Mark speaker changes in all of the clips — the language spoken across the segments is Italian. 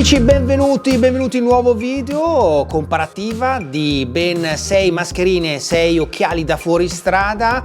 Speaker 1: Amici, benvenuti in un nuovo video comparativa di ben 6 mascherine, 6 occhiali da fuoristrada,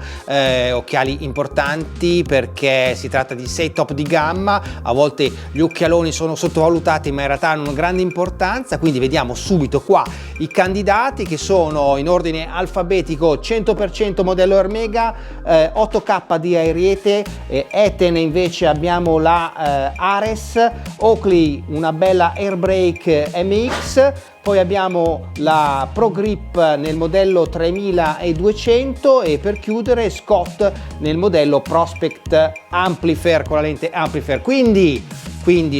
Speaker 1: occhiali importanti perché si tratta di 6 top di gamma. A volte gli occhialoni sono sottovalutati ma in realtà hanno una grande importanza, quindi vediamo subito qua i candidati che sono in ordine alfabetico: 100% modello Ermega, 8K di Ariete, Eten invece abbiamo la Ares, Oakley una bella Airbrake MX, poi abbiamo la Pro Grip nel modello 3200 e per chiudere Scott nel modello Prospect Amplifier con la lente Amplifier. Quindi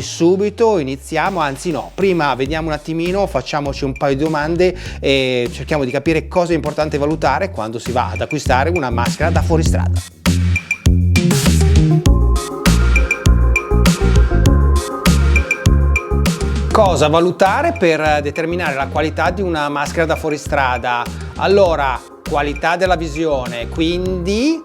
Speaker 1: subito iniziamo, anzi no, prima vediamo un attimino, facciamoci un paio di domande e cerchiamo di capire cosa è importante valutare quando si va ad acquistare una maschera da fuoristrada. Cosa valutare per determinare la qualità di una maschera da fuoristrada? Allora, qualità della visione, quindi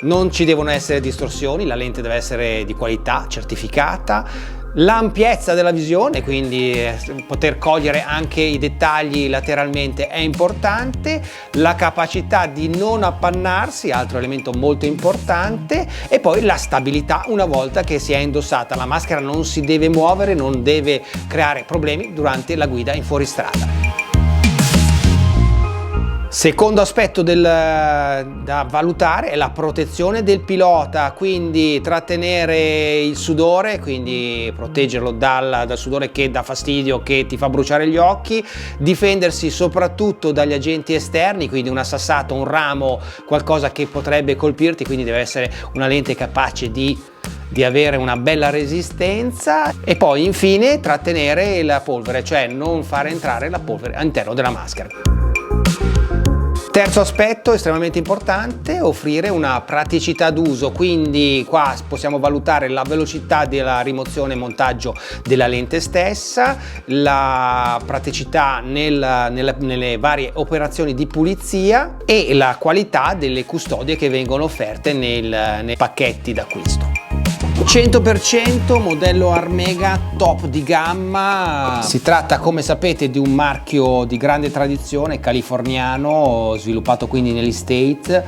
Speaker 1: non ci devono essere distorsioni, la lente deve essere di qualità certificata. L'ampiezza della visione, quindi poter cogliere anche i dettagli lateralmente è importante. La capacità di non appannarsi, altro elemento molto importante, e poi la stabilità una volta che si è indossata. La maschera non si deve muovere, non deve creare problemi durante la guida in fuoristrada. Secondo aspetto da valutare è la protezione del pilota, quindi trattenere il sudore, quindi proteggerlo dal sudore che dà fastidio, che ti fa bruciare gli occhi, difendersi soprattutto dagli agenti esterni, quindi una sassata, un ramo, qualcosa che potrebbe colpirti, quindi deve essere una lente capace di avere una bella resistenza. E poi infine trattenere la polvere, cioè non fare entrare la polvere all'interno della maschera. Terzo aspetto estremamente importante: offrire una praticità d'uso, quindi qua possiamo valutare la velocità della rimozione e montaggio della lente stessa, la praticità nelle varie operazioni di pulizia e la qualità delle custodie che vengono offerte nei pacchetti d'acquisto. 100% modello Ermega top di gamma. Si tratta, come sapete, di un marchio di grande tradizione californiano, sviluppato quindi negli States.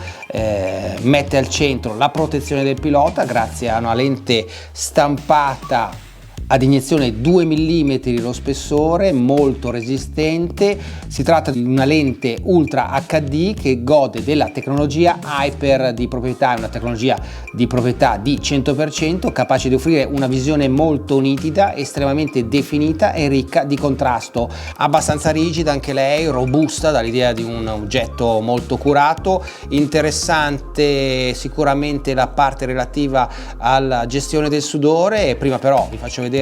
Speaker 1: Mette al centro la protezione del pilota grazie a una lente stampata ad iniezione 2 mm lo spessore, molto resistente. Si tratta di una lente Ultra HD che gode della tecnologia Hyper di proprietà, una tecnologia di proprietà di 100%, capace di offrire una visione molto nitida, estremamente definita e ricca di contrasto. Abbastanza rigida anche lei, robusta dall'idea di un oggetto molto curato. Interessante sicuramente la parte relativa alla gestione del sudore. Prima però vi faccio vedere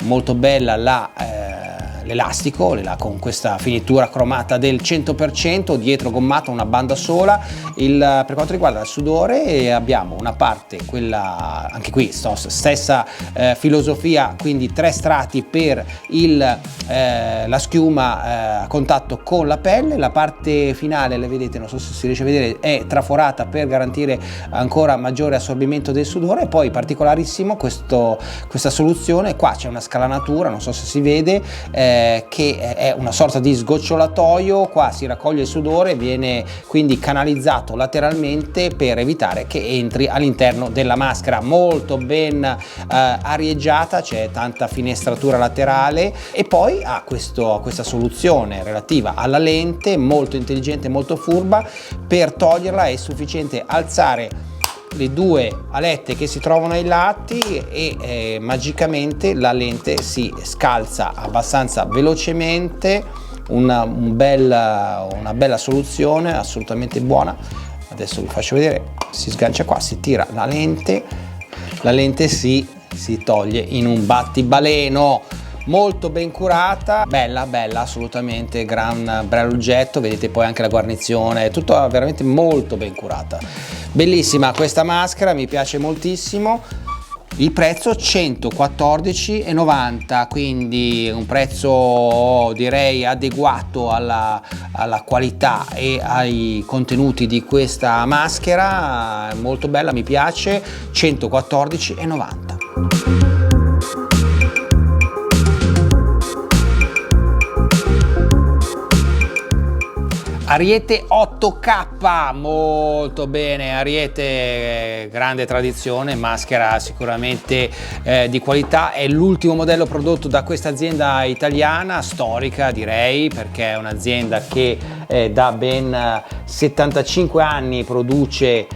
Speaker 1: molto bella l'elastico con questa finitura cromata del 100%, dietro gommata, una banda sola. Per quanto riguarda il sudore abbiamo una parte, quella anche qui stessa filosofia, quindi 3 strati per la schiuma a contatto con la pelle. La parte finale, le vedete, non so se si riesce a vedere, è traforata per garantire ancora maggiore assorbimento del sudore. E poi particolarissimo questa soluzione, qua c'è una scalanatura, non so se si vede, che è una sorta di sgocciolatoio. Qua si raccoglie il sudore, viene quindi canalizzato lateralmente per evitare che entri all'interno della maschera. Molto ben arieggiata, c'è tanta finestratura laterale. E poi ha questa soluzione relativa alla lente, molto intelligente, molto furba. Per toglierla è sufficiente alzare le 2 alette che si trovano ai lati e magicamente la lente si scalza abbastanza velocemente. Una bella soluzione, assolutamente buona. Adesso vi faccio vedere, si sgancia qua, si tira la lente si toglie in un battibaleno. Molto ben curata, bella assolutamente, gran oggetto. Vedete poi anche la guarnizione, tutto veramente molto ben curata. Bellissima questa maschera, mi piace moltissimo. Il prezzo 114,90, quindi un prezzo direi adeguato alla qualità e ai contenuti di questa maschera. Molto bella, mi piace. 114,90. Ariete 8K, molto bene. Ariete, grande tradizione, maschera sicuramente di qualità. È l'ultimo modello prodotto da questa azienda italiana, storica direi, perché è un'azienda che da ben 75 anni produce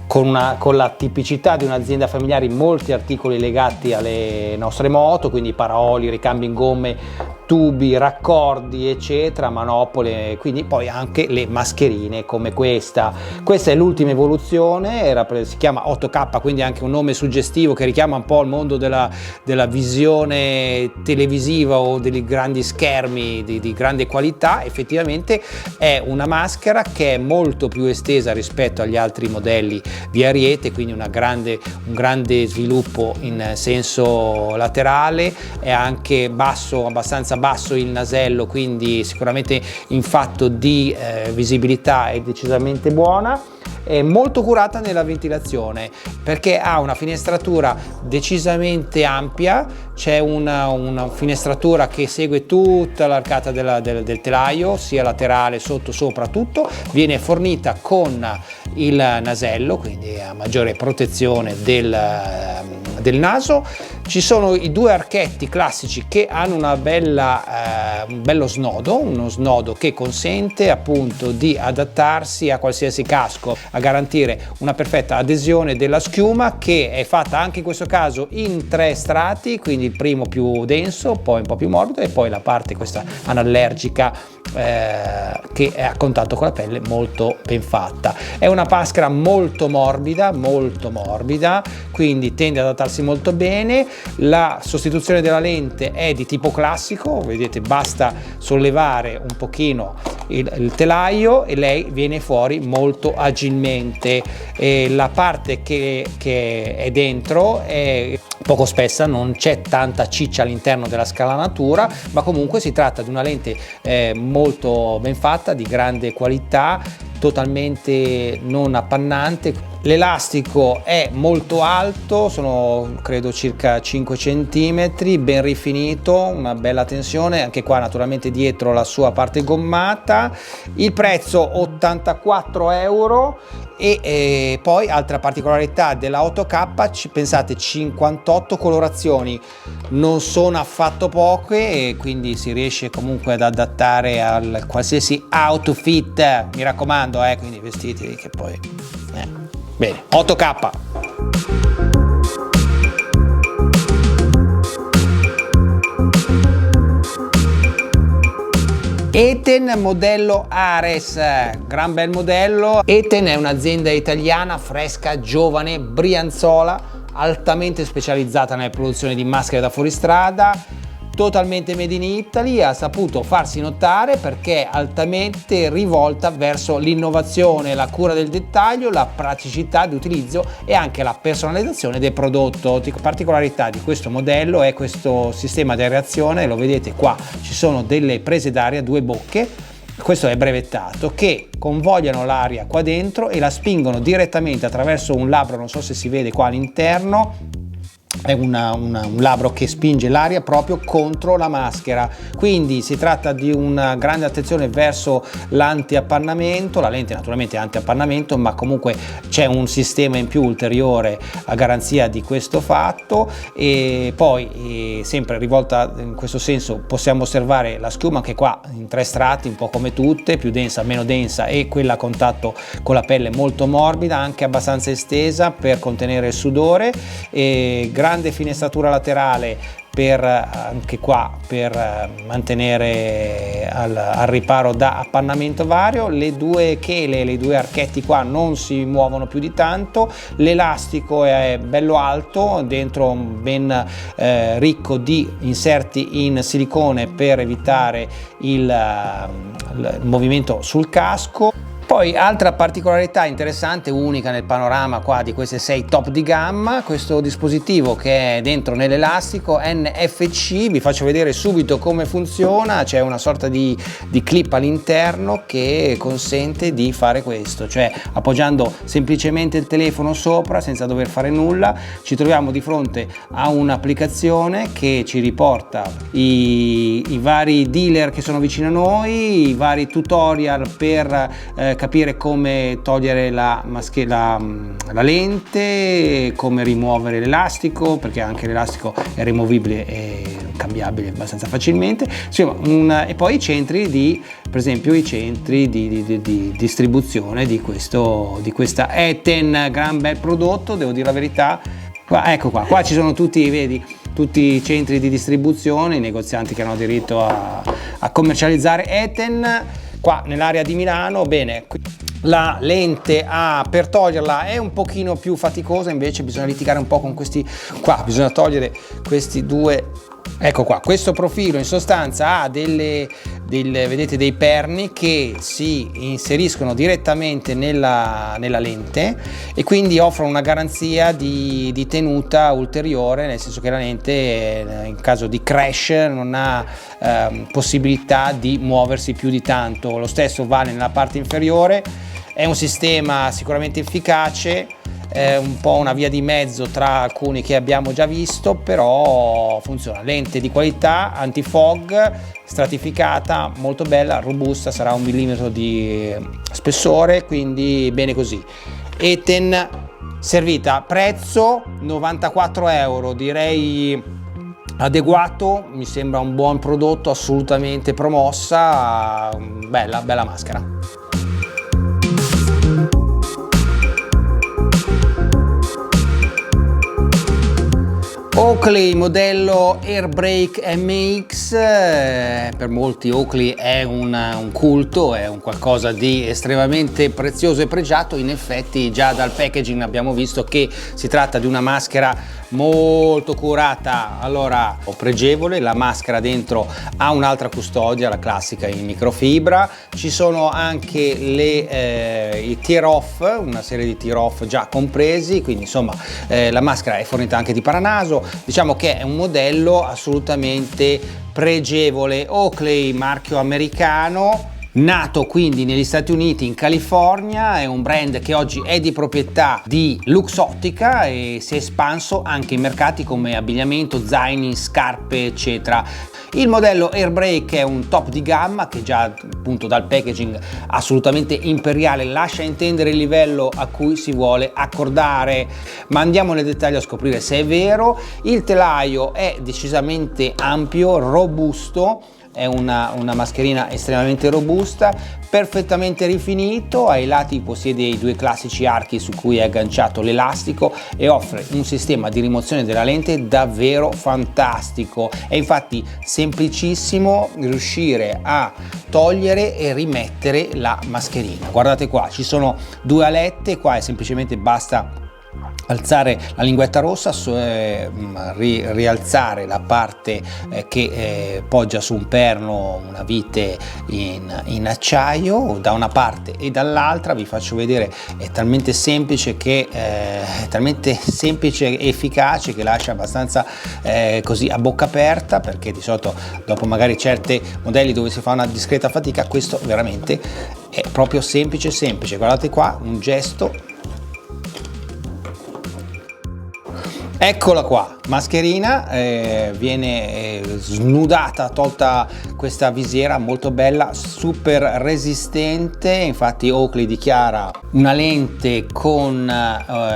Speaker 1: con la tipicità di un'azienda familiare molti articoli legati alle nostre moto, quindi paraoli, ricambi in gomme, tubi, raccordi eccetera, manopole, quindi poi anche le mascherine come questa. Questa è l'ultima evoluzione, si chiama 8K, quindi anche un nome suggestivo che richiama un po' il mondo della visione televisiva o dei grandi schermi di grande qualità. Effettivamente è una maschera che è molto più estesa rispetto agli altri modelli di Ariete, quindi un grande sviluppo in senso laterale, è anche abbastanza basso il nasello, quindi sicuramente in fatto di visibilità è decisamente buona. È molto curata nella ventilazione perché ha una finestratura decisamente ampia, c'è una finestratura che segue tutta l'arcata del telaio, sia laterale, sotto, sopra, tutto. Viene fornita con il nasello, quindi a maggiore protezione del naso. Ci sono i due archetti classici che hanno un bello snodo, uno snodo che consente appunto di adattarsi a qualsiasi casco, a garantire una perfetta adesione della schiuma, che è fatta anche in questo caso in 3 strati, quindi il primo più denso, poi un po' più morbido e poi la parte questa anallergica che è a contatto con la pelle, molto ben fatta. È una maschera molto morbida, quindi tende ad adattarsi molto bene. La sostituzione della lente è di tipo classico, vedete, basta sollevare un pochino il telaio e lei viene fuori molto agilmente. La parte che è dentro è poco spessa, non c'è tanta ciccia all'interno della scalanatura, ma comunque si tratta di una lente molto ben fatta, di grande qualità, totalmente non appannante. L'elastico è molto alto, sono credo circa 5 cm, ben rifinito, una bella tensione, anche qua naturalmente dietro la sua parte gommata. Il prezzo 84 euro. E poi altra particolarità della 8K, pensate, 58 colorazioni, non sono affatto poche e quindi si riesce comunque ad adattare al qualsiasi outfit, mi raccomando, quindi vestiti che poi bene. 8K. Eten modello Ares, gran bel modello. Eten è un'azienda italiana fresca, giovane, brianzola, altamente specializzata nella produzione di maschere da fuoristrada, totalmente made in Italy. Ha saputo farsi notare perché è altamente rivolta verso l'innovazione, la cura del dettaglio, la praticità di utilizzo e anche la personalizzazione del prodotto. Particolarità di questo modello è questo sistema di aerazione, lo vedete qua, ci sono delle prese d'aria, 2 bocche, questo è brevettato, che convogliano l'aria qua dentro e la spingono direttamente attraverso un labbro, non so se si vede qua all'interno, è un labbro che spinge l'aria proprio contro la maschera. Quindi si tratta di una grande attenzione verso l'antiappannamento. La lente naturalmente è antiappannamento, ma comunque c'è un sistema in più ulteriore a garanzia di questo fatto. E poi sempre rivolta in questo senso, possiamo osservare la schiuma anche qua in 3 strati, un po' come tutte, più densa, meno densa, e quella a contatto con la pelle molto morbida, anche abbastanza estesa per contenere il sudore. E grande finestratura laterale anche qua per mantenere al riparo da appannamento vario. Le due chele, le 2 archetti qua non si muovono più di tanto. L'elastico è bello alto, dentro ben ricco di inserti in silicone per evitare il movimento sul casco. Poi altra particolarità interessante, unica nel panorama qua di queste 6 top di gamma, questo dispositivo che è dentro nell'elastico NFC. Vi faccio vedere subito come funziona. C'è una sorta di clip all'interno che consente di fare questo, cioè appoggiando semplicemente il telefono sopra senza dover fare nulla ci troviamo di fronte a un'applicazione che ci riporta i vari dealer che sono vicino a noi, i vari tutorial per capire come togliere la lente, come rimuovere l'elastico, perché anche l'elastico è rimovibile e cambiabile abbastanza facilmente, insomma, e poi i centri per esempio i centri di distribuzione di questa Eten, gran bel prodotto, devo dire la verità. Ecco qua ci sono tutti, vedi, tutti i centri di distribuzione, i negozianti che hanno diritto a commercializzare Eten. Qua nell'area di Milano, bene, la lente per toglierla è un pochino più faticosa, invece bisogna litigare un po' con questi qua, bisogna togliere questi due. Ecco qua, questo profilo in sostanza ha vedete, dei perni che si inseriscono direttamente nella lente e quindi offrono una garanzia di tenuta ulteriore, nel senso che la lente in caso di crash non ha possibilità di muoversi più di tanto. Lo stesso vale nella parte inferiore. È un sistema sicuramente efficace, è un po' una via di mezzo tra alcuni che abbiamo già visto, però funziona. Lente di qualità, antifog, stratificata, molto bella, robusta, sarà 1 millimetro di spessore, quindi bene così. Eten servita, prezzo 94 euro, direi adeguato, mi sembra un buon prodotto, assolutamente promossa, bella maschera. Oakley modello Airbrake MX, per molti Oakley è un culto, è un qualcosa di estremamente prezioso e pregiato. In effetti già dal packaging abbiamo visto che si tratta di una maschera molto curata, allora pregevole. La maschera dentro ha un'altra custodia, la classica in microfibra. Ci sono anche i tear off, una serie di tear off già compresi, quindi insomma la maschera è fornita anche di paranaso. Diciamo che è un modello assolutamente pregevole. Oakley, marchio americano, nato quindi negli Stati Uniti, in California, è un brand che oggi è di proprietà di Luxottica e si è espanso anche in mercati come abbigliamento, zaini, scarpe, eccetera. Il modello Airbrake è un top di gamma che già appunto dal packaging assolutamente imperiale lascia intendere il livello a cui si vuole accordare, ma andiamo nel dettaglio a scoprire se è vero. Il telaio è decisamente ampio, robusto, è una mascherina estremamente robusta, perfettamente rifinito, ai lati possiede i 2 classici archi su cui è agganciato l'elastico e offre un sistema di rimozione della lente davvero fantastico. È infatti semplicissimo riuscire a togliere e rimettere la mascherina. Guardate qua, ci sono 2 alette, qua è semplicemente basta alzare la linguetta rossa, rialzare la parte che poggia su un perno, una vite in acciaio da una parte e dall'altra. Vi faccio vedere, è talmente semplice e efficace che lascia abbastanza così a bocca aperta, perché di solito dopo magari certi modelli dove si fa una discreta fatica, questo veramente è proprio semplice. Guardate qua, un gesto. Eccola qua, mascherina, viene snudata, tolta questa visiera molto bella, super resistente. Infatti Oakley dichiara una lente con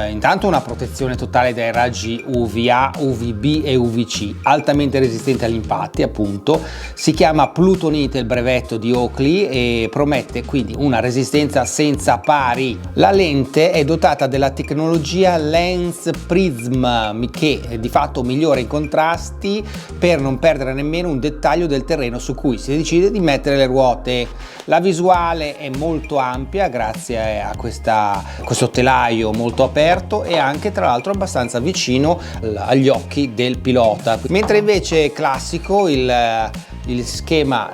Speaker 1: intanto una protezione totale dai raggi UVA, UVB e UVC, altamente resistente agli impatti appunto. Si chiama Plutonite il brevetto di Oakley e promette quindi una resistenza senza pari. La lente è dotata della tecnologia Lens Prism, che di fatto migliora i contrasti per non perdere nemmeno un dettaglio del terreno su cui si decide di mettere le ruote. La visuale è molto ampia grazie a questo telaio molto aperto e anche tra l'altro abbastanza vicino agli occhi del pilota, mentre invece classico il il schema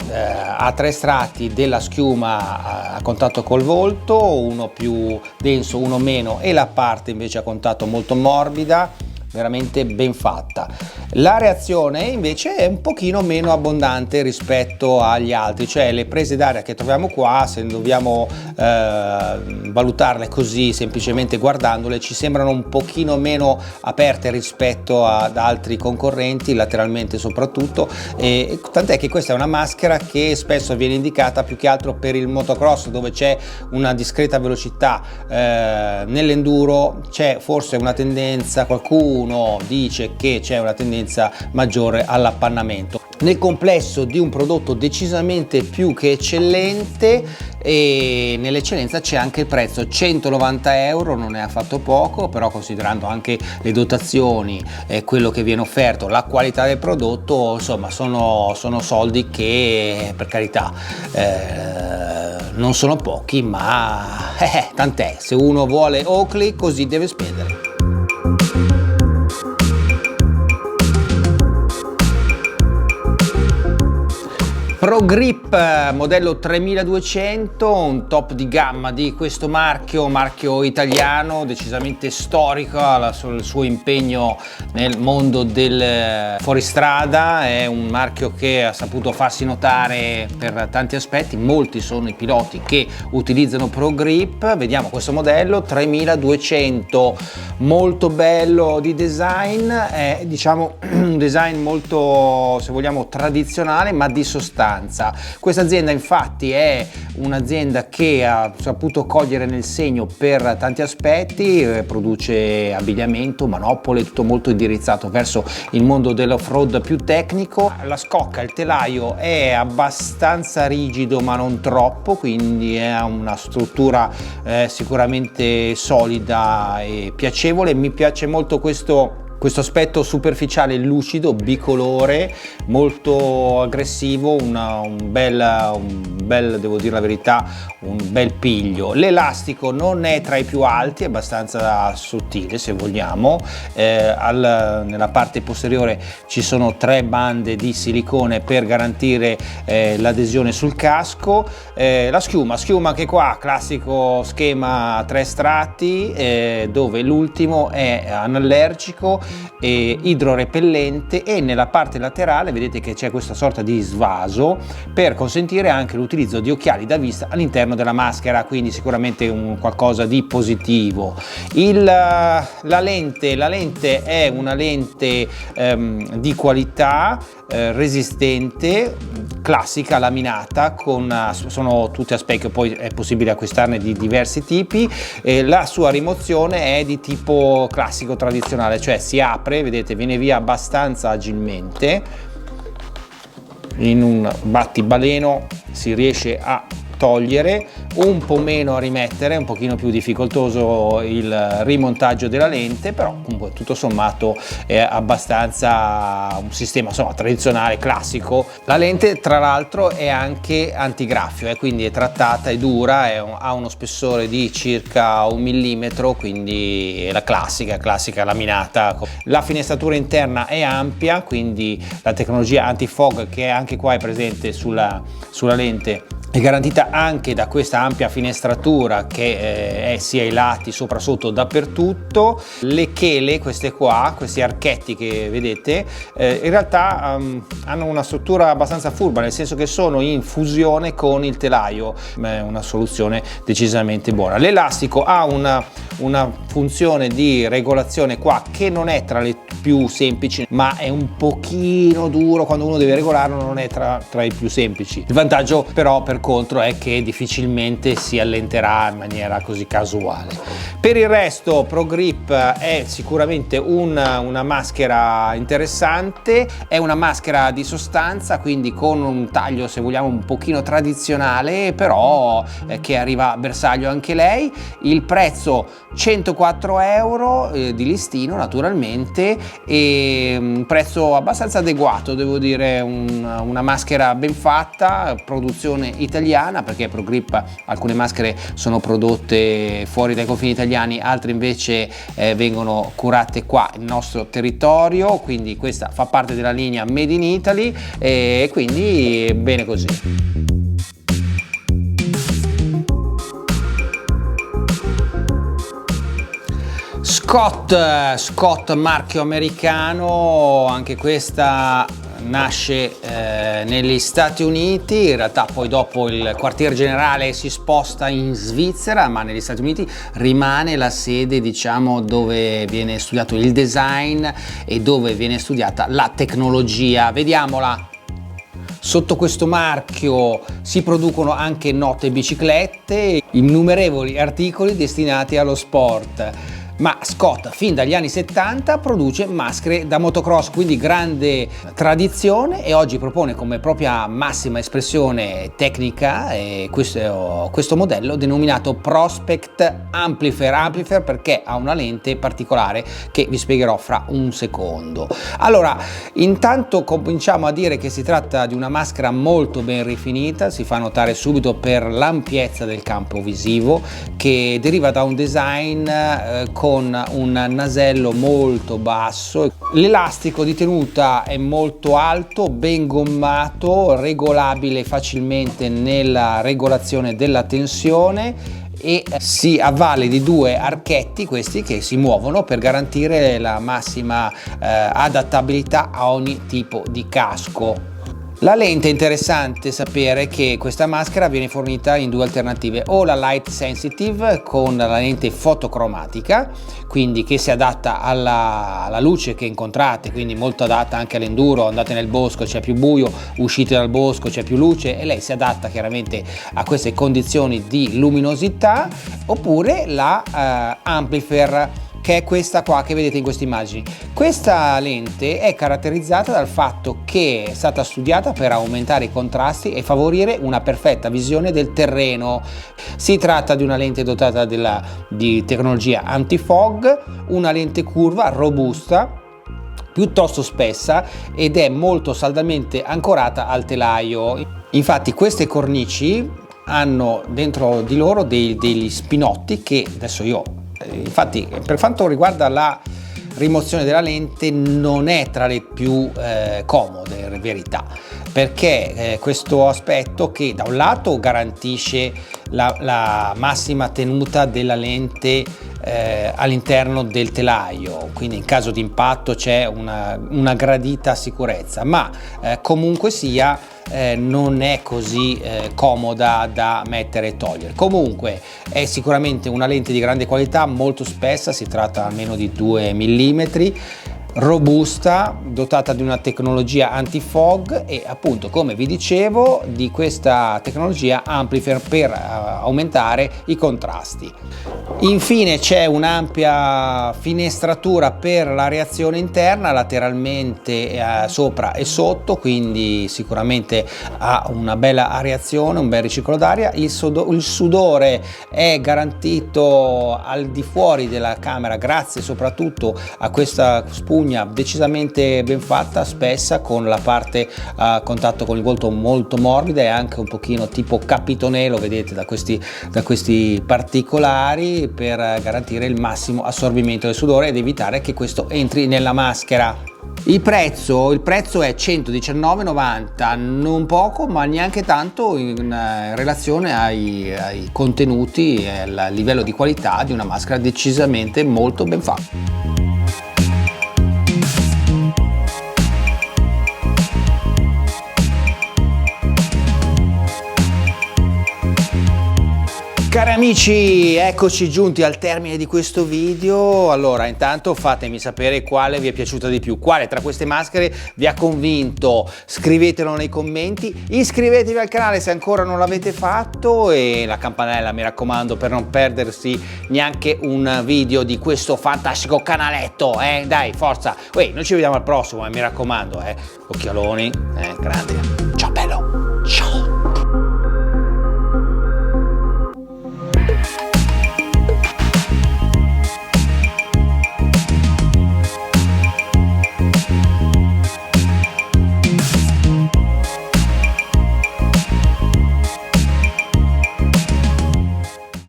Speaker 1: a 3 strati della schiuma a contatto col volto, uno più denso, uno meno, e la parte invece a contatto molto morbida, veramente ben fatta. La reazione invece è un pochino meno abbondante rispetto agli altri, cioè le prese d'aria che troviamo qua, se dobbiamo valutarle così semplicemente guardandole, ci sembrano un pochino meno aperte rispetto ad altri concorrenti, lateralmente soprattutto, e tant'è che questa è una maschera che spesso viene indicata più che altro per il motocross, dove c'è una discreta velocità. Nell'enduro c'è forse una tendenza, qualcuno dice che c'è una tendenza maggiore all'appannamento. Nel complesso di un prodotto decisamente più che eccellente, e nell'eccellenza c'è anche il prezzo, 190 euro, non è affatto poco, però considerando anche le dotazioni, quello che viene offerto, la qualità del prodotto, insomma sono soldi che, per carità, non sono pochi, ma tant'è, se uno vuole Oakley così deve spendere. Pro Grip modello 3200, un top di gamma di questo marchio italiano, decisamente storico, il suo impegno nel mondo del fuoristrada. È un marchio che ha saputo farsi notare per tanti aspetti, molti sono i piloti che utilizzano Pro Grip. Vediamo questo modello 3200, molto bello di design, è diciamo un design molto, se vogliamo, tradizionale ma di sostanza. Questa azienda infatti è un'azienda che ha saputo cogliere nel segno per tanti aspetti, produce abbigliamento, manopole, tutto molto indirizzato verso il mondo dell'off-road più tecnico. La scocca, il telaio è abbastanza rigido ma non troppo, quindi è una struttura sicuramente solida e piacevole. Mi piace molto questo aspetto superficiale lucido, bicolore, molto aggressivo, un bel, devo dire la verità, un bel piglio. L'elastico non è tra i più alti, è abbastanza sottile se vogliamo. Nella parte posteriore ci sono 3 bande di silicone per garantire l'adesione sul casco. La schiuma che qua, classico schema a 3 strati, dove l'ultimo è anallergico e idrorepellente, e nella parte laterale vedete che c'è questa sorta di svaso per consentire anche l'utilizzo di occhiali da vista all'interno della maschera, quindi sicuramente un qualcosa di positivo. La lente è una lente di qualità, resistente, classica, laminata, sono tutte a specchio, poi è possibile acquistarne di diversi tipi. La sua rimozione è di tipo classico tradizionale, cioè si apre, vedete, viene via abbastanza agilmente, in un battibaleno si riesce a togliere, un po' meno a rimettere, un pochino più difficoltoso il rimontaggio della lente, però comunque tutto sommato è abbastanza un sistema, insomma, tradizionale, classico. La lente tra l'altro è anche antigraffio, quindi è trattata, è dura, ha uno spessore di circa 1 millimetro, quindi è la classica laminata. La finestratura interna è ampia, quindi la tecnologia anti-fog, che anche qua è presente sulla lente, è garantita anche da questa ampia finestratura che è sia ai lati, sopra, sotto, dappertutto. Le chele, questi archetti che vedete, in realtà hanno una struttura abbastanza furba, nel senso che sono in fusione con il telaio, è una soluzione decisamente buona. L'elastico ha una funzione di regolazione qua che non è tra le più semplici, ma è un pochino duro, quando uno deve regolarlo non è tra i più semplici. Il vantaggio però per contro è che difficilmente si allenterà in maniera così casuale. Per il resto Pro Grip è sicuramente una maschera interessante, è una maschera di sostanza, quindi con un taglio, se vogliamo, un pochino tradizionale, però che arriva a bersaglio anche lei. Il prezzo 104 euro di listino naturalmente, e un prezzo abbastanza adeguato, devo dire, una maschera ben fatta, produzione italiana, perché ProGrip alcune maschere sono prodotte fuori dai confini italiani, altre invece vengono curate qua nel nostro territorio, quindi questa fa parte della linea Made in Italy e quindi bene così. Scott marchio americano, anche questa nasce negli Stati Uniti, in realtà poi dopo il quartier generale si sposta in Svizzera, ma negli Stati Uniti rimane la sede, diciamo, dove viene studiato il design e dove viene studiata la tecnologia. Vediamola. Sotto questo marchio si producono anche note biciclette, innumerevoli articoli destinati allo sport. Ma Scott fin dagli anni 70 produce maschere da motocross, quindi grande tradizione, e oggi propone come propria massima espressione tecnica questo modello denominato Prospect Amplifier, perché ha una lente particolare che vi spiegherò fra un secondo. Allora, intanto cominciamo a dire che si tratta di una maschera molto ben rifinita, si fa notare subito per l'ampiezza del campo visivo, che deriva da un design con un nasello molto basso. L'elastico di tenuta è molto alto, ben gommato, regolabile facilmente nella regolazione della tensione, e si avvale di due archetti, questi che si muovono per garantire la massima adattabilità a ogni tipo di casco. La lente, è interessante sapere che questa maschera viene fornita in due alternative: o la light sensitive con la lente fotocromatica, quindi che si adatta alla luce che incontrate, quindi molto adatta anche all'enduro, andate nel bosco c'è più buio, uscite dal bosco c'è più luce e lei si adatta chiaramente a queste condizioni di luminosità, oppure la amplifier, che è questa qua che vedete in queste immagini. Questa lente è caratterizzata dal fatto che è stata studiata per aumentare i contrasti e favorire una perfetta visione del terreno. Si tratta di una lente dotata di tecnologia anti-fog, una lente curva robusta, piuttosto spessa, ed è molto saldamente ancorata al telaio. Infatti queste cornici hanno dentro di loro degli spinotti che adesso infatti, per quanto riguarda la rimozione della lente, non è tra le più comode in verità, perché questo aspetto che da un lato garantisce la massima tenuta della lente all'interno del telaio, quindi in caso di impatto c'è una gradita sicurezza, ma comunque sia non è così comoda da mettere e togliere. Comunque è sicuramente una lente di grande qualità, molto spessa, si tratta almeno di 2 mm, robusta, dotata di una tecnologia anti-fog e appunto, come vi dicevo, di questa tecnologia amplifier per aumentare i contrasti. Infine c'è un'ampia finestratura per la reazione interna, lateralmente sopra e sotto, quindi sicuramente ha una bella areazione, un bel riciclo d'aria. Il sudore è garantito al di fuori della camera grazie soprattutto a questa spugna decisamente ben fatta, spessa, con la parte a contatto con il volto molto morbida e anche un pochino tipo capitonè, lo vedete da questi particolari, per garantire il massimo assorbimento del sudore ed evitare che questo entri nella maschera. Il prezzo è 119,90, non poco ma neanche tanto in relazione ai contenuti e al livello di qualità di una maschera decisamente molto ben fatta. Cari amici, eccoci giunti al termine di questo video. Allora, intanto fatemi sapere quale vi è piaciuta di più, quale tra queste maschere vi ha convinto, scrivetelo nei commenti, iscrivetevi al canale se ancora non l'avete fatto e la campanella, mi raccomando, per non perdersi neanche un video di questo fantastico canaletto, dai, forza, noi ci vediamo al prossimo, mi raccomando, occhialoni, grande, ciao bello!